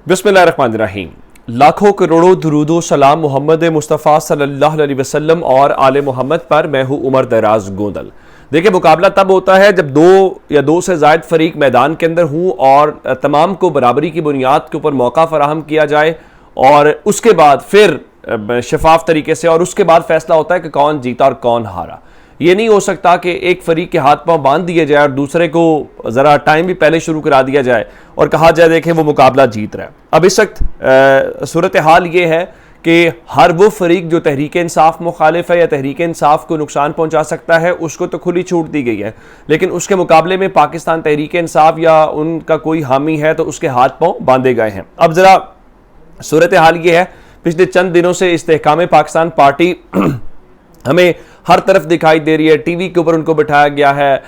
बिस्मिल्लाहिर्रहमानिर्रहीम। लाखों करोड़ों दुरूदो सलाम मोहम्मद मुस्तफ़ा सल्लल्लाहु अलैहि वसल्लम और आले मोहम्मद पर। मैं हूँ उमर दराज गोंदल। देखिए, मुकाबला तब होता है जब दो या दो से ज़ायद फरीक मैदान के अंदर हूँ और तमाम को बराबरी की बुनियाद के ऊपर मौका फराहम किया जाए और उसके बाद फिर शफाफ तरीके से और उसके बाद फैसला होता है कि कौन जीता और कौन हारा। ये नहीं हो सकता कि एक फरीक के हाथ पांव बांध दिए जाए और दूसरे को ज़रा टाइम भी पहले शुरू करा दिया जाए और कहा जाए देखें वो मुकाबला जीत रहा है। अब इस वक्त सूरत हाल ये है कि हर वो फरीक जो तहरीक इंसाफ मुखालिफ है या तहरीक इंसाफ को नुकसान पहुंचा सकता है उसको तो खुली छूट दी गई है, लेकिन उसके मुकाबले में पाकिस्तान तहरीक इंसाफ या उनका कोई हामी है तो उसके हाथ पांव बांधे गए हैं। अब ज़रा सूरत हाल ये है, पिछले चंद दिनों से इस्तेहकाम पाकिस्तान पार्टी हमें हर तरफ दिखाई दे रही है। टीवी के ऊपर उनको बिठाया गया है,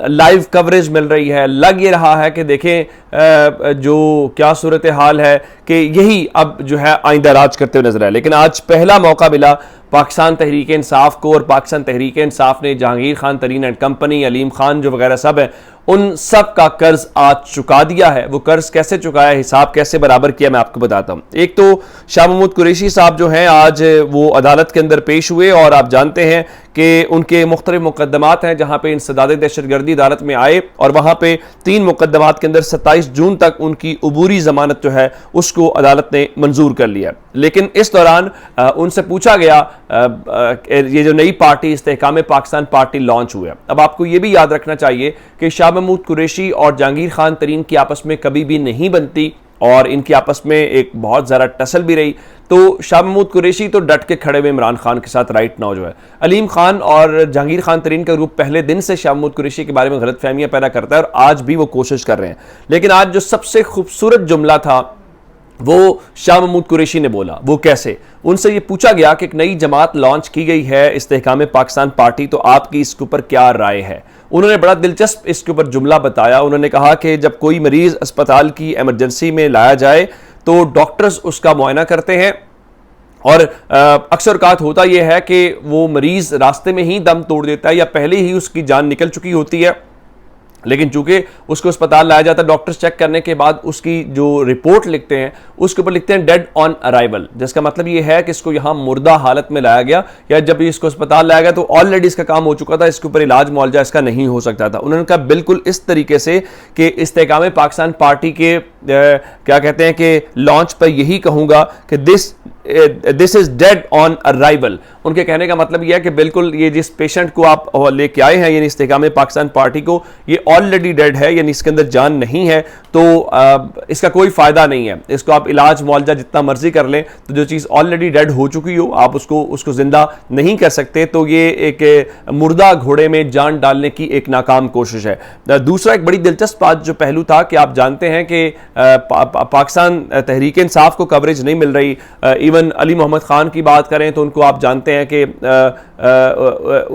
लाइव कवरेज मिल रही है। लग ये रहा है कि देखें जो क्या सूरत हाल है कि यही अब जो है आइंदा राज करते हुए नजर आए। लेकिन आज पहला मौका मिला पाकिस्तान तहरीक इंसाफ को और पाकिस्तान तहरीक इंसाफ ने जहांगीर खान तरीन एंड कंपनी, अलीम खान जो वगैरह सब है, उन सब का कर्ज आज चुका दिया है। वो कर्ज कैसे चुकाया, हिसाब कैसे बराबर किया, मैं आपको बताता हूं। एक तो शाह महमूद कुरैशी साहब जो हैं आज वो अदालत के अंदर पेश हुए और आप जानते हैं कि उनके मुख्तलिफ मुकदमात हैं जहां पे इंसदाद दहशतगर्दी अदालत में आए और वहां पे 3 मुकदमात के अंदर 27 जून तक उनकी अबूरी जमानत जो है उसको अदालत ने मंजूर कर लिया। लेकिन इस दौरान उनसे पूछा गया, ये जो नई पार्टी इस्तेहकाम पाकिस्तान पार्टी लॉन्च हुआ, अब आपको ये भी याद रखना चाहिए कि शाह महमूद कुरैशी और जहांगीर खान तरीन की आपस में कभी भी नहीं बनती और इनकी आपस में एक बहुत ज़्यादा टसल भी रही। तो शाह महमूद कुरैशी तो डट के खड़े हुए इमरान खान के साथ राइट नाउ जो है। अलीम खान और जहांगीर खान तरीन का ग्रुप पहले दिन से शाह महमूद कुरैशी के बारे में गलत फहमियां पैदा करता है और आज भी वो कोशिश कर रहे हैं। लेकिन आज जो सबसे खूबसूरत जुमला था वो शाह महमूद कुरैशी ने बोला। वो कैसे? उनसे ये पूछा गया कि एक नई जमात लॉन्च की गई है इस्तेहकाम पाकिस्तान पार्टी, तो आपकी इसके ऊपर क्या राय है? उन्होंने बड़ा दिलचस्प इसके ऊपर जुमला बताया। उन्होंने कहा कि जब कोई मरीज अस्पताल की इमरजेंसी में लाया जाए तो डॉक्टर्स उसका मुआयना करते हैं और अक्सर औकात होता यह है कि वो मरीज रास्ते में ही दम तोड़ देता है या पहले ही उसकी जान निकल चुकी होती है। लेकिन चूंकि उसको अस्पताल लाया जाता है, डॉक्टर्स चेक करने के बाद उसकी जो रिपोर्ट लिखते हैं उसके ऊपर लिखते हैं डेड ऑन अराइवल, जिसका मतलब ये है कि इसको यहाँ मुर्दा हालत में लाया गया या जब इसको अस्पताल लाया गया तो ऑलरेडी इसका काम हो चुका था, इसके ऊपर इलाज मुआवजा इसका नहीं हो सकता था। उन्होंने कहा बिल्कुल इस तरीके से कि इस्तेहकाम पाकिस्तान पार्टी के क्या कहते हैं कि लॉन्च पर यही कहूंगा कि this is dead on arrival. उनके कहने का मतलब यह है कि बिल्कुल ये जिस पेशेंट को आप लेके आए हैं यानी इस्तेहकाम पाकिस्तान पार्टी को, ये ऑलरेडी डेड है यानी इसके अंदर जान नहीं है, तो इसका कोई फायदा नहीं है। इसको आप इलाज मुआवजा जितना मर्जी कर लें तो जो चीज़ ऑलरेडी डेड हो चुकी हो आप उसको जिंदा नहीं कर सकते। तो ये एक मुर्दा घोड़े में जान डालने की एक नाकाम कोशिश है। दूसरा एक बड़ी दिलचस्प बात जो पहलू था कि आप जानते हैं कि पाकिस्तान तहरीक इंसाफ को कवरेज नहीं मिल रही। इवन अली मोहम्मद खान की बात करें तो उनको आप जानते हैं कि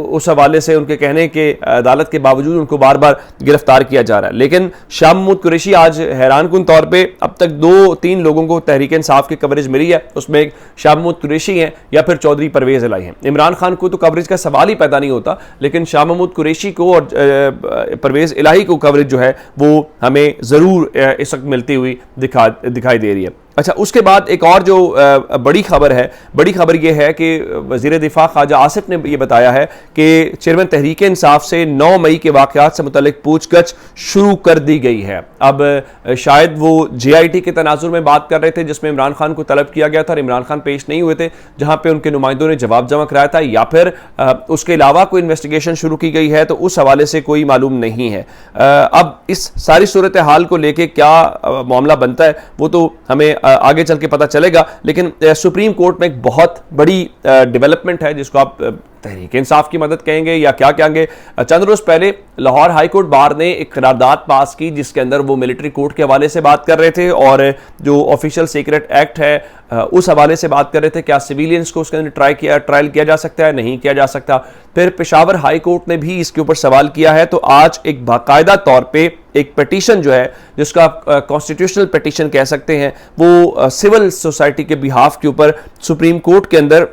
उस हवाले से उनके कहने के अदालत के बावजूद उनको बार बार गिरफ्तार किया जा रहा है। लेकिन शाह महमूद कुरैशी आज हैरानकुन तौर पे अब तक 2-3 लोगों को तहरीक इंसाफ की कवरेज मिली है, उसमें एक शाह महमूद कुरैशी हैं या फिर चौधरी परवेज इलाही हैं। इमरान खान को तो कवरेज का सवाल ही पैदा नहीं होता, लेकिन शाह महमूद कुरैशी को और परवेज इलाही को कवरेज जो है वो हमें ज़रूर इस वक्त मिलती हुई दिखाई दे रही है। अच्छा, उसके बाद एक और जो बड़ी खबर है, बड़ी खबर यह है कि वज़ीर दिफा ख्वाजा आसिफ ने यह बताया है कि चेयरमैन तहरीक इंसाफ से 9 मई के वाक़यात से मुतल्लिक पूछगछ शुरू कर दी गई है। अब शायद वो JIT के तनाजुर में बात कर रहे थे जिसमें इमरान खान को तलब किया गया था और इमरान खान पेश नहीं हुए थे, जहां पे उनके नुमाइंदों ने जवाब जमा कराया था, या फिर उसके अलावा कोई इन्वेस्टिगेशन शुरू की गई है, तो उस हवाले से कोई मालूम नहीं है। अब इस सारी सूरत हाल को लेके क्या मामला बनता है वो तो हमें आगे चल के पता चलेगा। लेकिन सुप्रीम कोर्ट में एक बहुत बड़ी डेवलपमेंट है जिसको आप तहरीक इंसाफ की मदद कहेंगे या क्या कहेंगे। चंद रोज पहले लाहौर हाई कोर्ट बार ने एक करारदाद पास की जिसके अंदर वो मिलिट्री कोर्ट के हवाले से बात कर रहे थे और जो ऑफिशियल सीक्रेट एक्ट है उस हवाले से बात कर रहे थे। क्या सिविलियंस को उसके अंदर ट्रायल किया जा सकता है, नहीं किया जा सकता। फिर पेशावर हाई कोर्ट ने भी इसके ऊपर सवाल किया है। तो आज एक बाकायदा तौर पर एक पिटीशन जो है जिसको आप कॉन्स्टिट्यूशनल पिटीशन कह सकते हैं, वो सिविल सोसाइटी के बिहाफ के ऊपर सुप्रीम कोर्ट के अंदर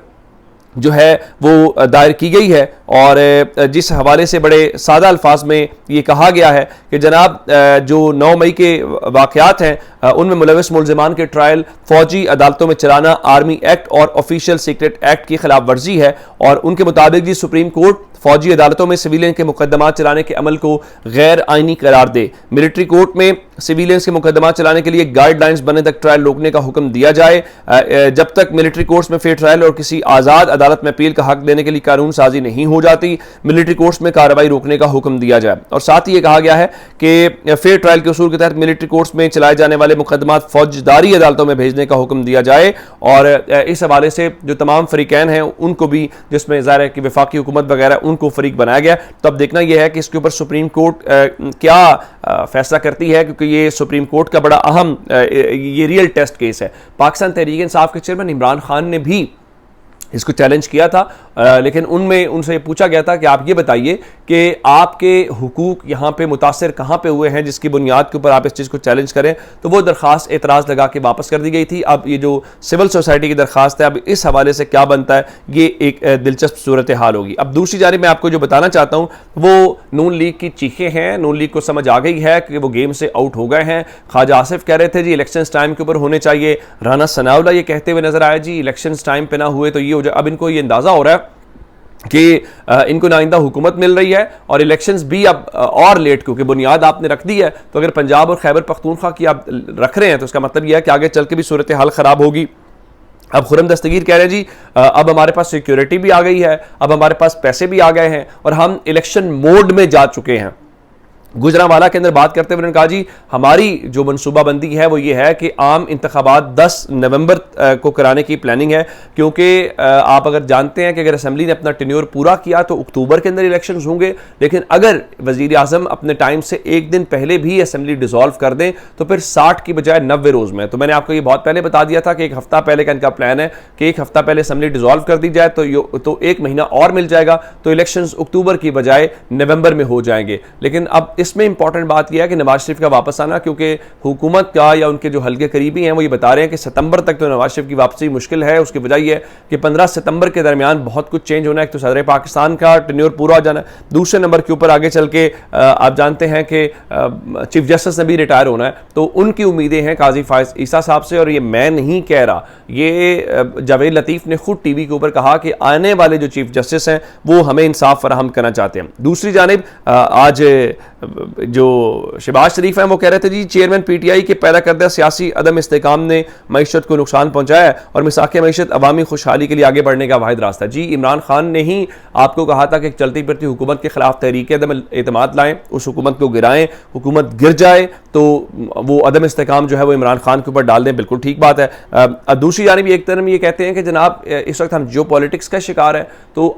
जो है वो दायर की गई है। और जिस हवाले से बड़े सादा अल्फाज में ये कहा गया है कि जनाब जो 9 मई के वाक़यात हैं उनमें मुलविस मुलज़िमान के ट्रायल फौजी अदालतों में चलाना आर्मी एक्ट और ऑफिशियल सीक्रेट एक्ट की खिलाफ वर्जी है। और उनके मुताबिक जी सुप्रीम कोर्ट फौजी अदालतों में सिविलियन के मुकदमा चलाने के अमल को गैर आइनी करार दे। मिलिट्री कोर्ट में सिविलियंस के मुकदमा चलाने के लिए गाइडलाइंस बने तक ट्रायल रोकने का हुक्म दिया जाए। जब तक मिलिट्री कोर्ट्स में फेयर ट्रायल और किसी आज़ाद अदालत में अपील का हक देने के लिए कानून साजी नहीं हो जाती, मिलिट्री कोर्ट्स में कार्रवाई रोकने का हुक्म दिया जाए। और साथ ही ये कहा गया है कि फेयर ट्रायल के उसूल के तहत मिलिट्री कोर्ट्स में चलाए जाने वाले मुकदमा फौजदारी अदालतों में भेजने का हुक्म दिया जाए। और इस हवाले से जो तमाम फरीकैन हैं उनको भी, जिसमें ज़ाहिर है कि वफाकी हुकूमत वगैरह, उनको फरीक बनाया गया। तो अब देखना यह है कि इसके ऊपर सुप्रीम कोर्ट क्या फैसला करती है, क्योंकि ये सुप्रीम कोर्ट का बड़ा अहम ये रियल टेस्ट केस है। पाकिस्तान तहरीक इंसाफ के चेयरमैन इमरान खान ने भी इसको चैलेंज किया था, लेकिन उनमें उनसे पूछा गया था कि आप ये बताइए कि आपके हुकूक यहाँ पे मुतासर कहाँ पे हुए हैं जिसकी बुनियाद के ऊपर आप इस चीज़ को चैलेंज करें। तो वो दरख्वास्त एतराज़ लगा के वापस कर दी गई थी। अब ये जो सिविल सोसाइटी की दरख्वास्त है, अब इस हवाले से क्या बनता है, ये एक दिलचस्प सूरत हाल होगी। अब दूसरी जानिब मैं आपको जो बताना चाहता हूँ वो नून लीग की चीखें हैं। नून लीग को समझ आ गई है कि वो गेम से आउट हो गए हैं। ख्वाजा आसिफ कह रहे थे जी इलेक्शन टाइम के ऊपर होने चाहिए, राना सनाउल्लाह ये कहते हुए नजर आया जी इलेक्शन टाइम पे ना हुए तो ये हो जाए। अब इनको ये अंदाजा हो रहा है कि इनको नाइंदा हुकूमत मिल रही है और इलेक्शंस भी अब और लेट, क्योंकि बुनियाद आपने रख दी है। तो अगर पंजाब और खैबर पख्तूनख्वा की आप रख रहे हैं तो इसका मतलब यह है कि आगे चल के भी सूरत हाल खराब होगी। अब खुरम दस्तगीर कह रहे हैं जी अब हमारे पास सिक्योरिटी भी आ गई है, अब हमारे पास पैसे भी आ गए हैं और हम इलेक्शन मोड में जा चुके हैं। गुजरांवाला के अंदर बात करते हुए उन्होंने कहा जी हमारी जो मनसूबाबंदी है वो ये है कि आम इंतखाबात 10 नवंबर को कराने की प्लानिंग है, क्योंकि आप अगर जानते हैं कि अगर असेंबली ने अपना टेन्योर पूरा किया तो अक्टूबर के अंदर इलेक्शंस होंगे, लेकिन अगर वजीर आजम अपने टाइम से एक दिन पहले भी असेंबली डिसॉल्व कर दें तो फिर 60 की बजाय 90 रोज़ में। तो मैंने आपको ये बहुत पहले बता दिया था कि एक हफ्ता पहले का इनका प्लान है कि एक हफ्ता पहले असेंबली डिसॉल्व कर दी जाए तो एक महीना और मिल जाएगा, तो इलेक्शंस अक्टूबर की बजाय नवंबर में हो जाएंगे। लेकिन अब इसमें इंपॉर्टेंट बात यह है कि नवाज शरीफ का वापस आना, क्योंकि हुकूमत का या उनके जो हल्के करीबी हैं वो ये बता रहे हैं कि सितंबर तक तो नवाज शरीफ की वापसी मुश्किल है। उसकी वजह यह है कि 15 सितंबर के दरमियान बहुत कुछ चेंज होना है। एक तो सदर पाकिस्तान का टेन्योर पूरा हो जाना है, दूसरे नंबर के ऊपर आगे चल के आप जानते हैं कि चीफ जस्टिस ने भी रिटायर होना है, तो उनकी उम्मीदें हैं काजी फायज ईसा साहब से। और ये मैं नहीं कह रहा, ये जावेद लतीफ़ ने खुद टीवी के ऊपर कहा कि आने वाले जो चीफ जस्टिस हैं वो हमें इंसाफ फराहम करना चाहते हैं। दूसरी जानिब आज जो शहबाज शरीफ हैं वो कह रहे थे जी चेयरमैन पीटीआई के पैदा करदा सियासी अदम इस्तेकाम ने मईशत को नुकसान पहुंचाया है और मिसाक़े मईशत अवामी खुशहाली के लिए आगे बढ़ने का वाहिद रास्ता। जी इमरान खान ने ही आपको कहा था कि एक चलती फिरती हुकूमत के खिलाफ तहरीक अदम एतमाद लाएं, उस हुकूमत को गिराएं, हुकूमत गिर जाए तो वो अदम इस्तेकाम जो है वो इमरान खान के ऊपर डाल दें। बिल्कुल ठीक बात है। दूसरी जानिब एक तरफ ये कहते हैं कि जनाब इस वक्त हम जियो पॉलिटिक्स का शिकार है, तो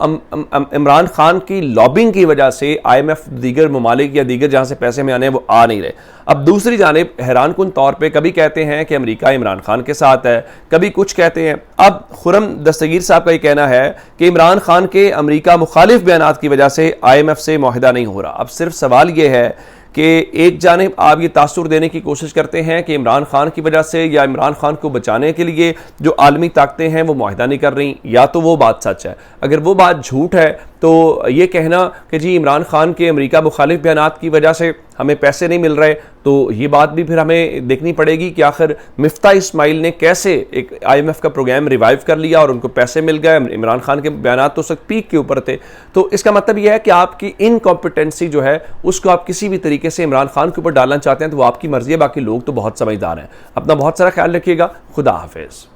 इमरान खान की लॉबिंग की वजह से IMF दीगर ममालिक या दीगर जहां से पैसे में आने वो आ नहीं रहे। अब दूसरी जानिब हैरानकुन तौर पे कभी कहते हैं कि अमेरिका इमरान खान के साथ है, कभी कुछ कहते हैं। अब खुरम दस्तगीर साहब का ये कहना है कि इमरान खान के अमेरिका मुखालिफ बयानात की वजह से IMF से मुआहिदा नहीं हो रहा। अब सिर्फ सवाल ये है कि एक जानिब आप ये तासुर देने की कोशिश करते हैं कि इमरान खान की वजह से या इमरान खान को बचाने के लिए जो आलमी ताकतें हैं वो मुआहिदा नहीं कर रही, या तो वो बात सच है। अगर वो बात झूठ है तो ये कहना कि जी इमरान खान के अमेरिका मुखालिफ बयानात की वजह से हमें पैसे नहीं मिल रहे, तो ये बात भी फिर हमें देखनी पड़ेगी कि आखिर मिफ्ता इस्माइल ने कैसे एक IMF का प्रोग्राम रिवाइव कर लिया और उनको पैसे मिल गए। इमरान खान के बयानात तो उस वक्त पीक के ऊपर थे। तो इसका मतलब यह है कि आपकी इनकॉम्पिटेंसी जो है उसको आप किसी भी तरीके से इमरान खान के ऊपर डालना चाहते हैं तो वो आपकी मर्जी है, बाकी लोग तो बहुत समझदार हैं। अपना बहुत सारा ख्याल रखिएगा। खुदा हाफिज।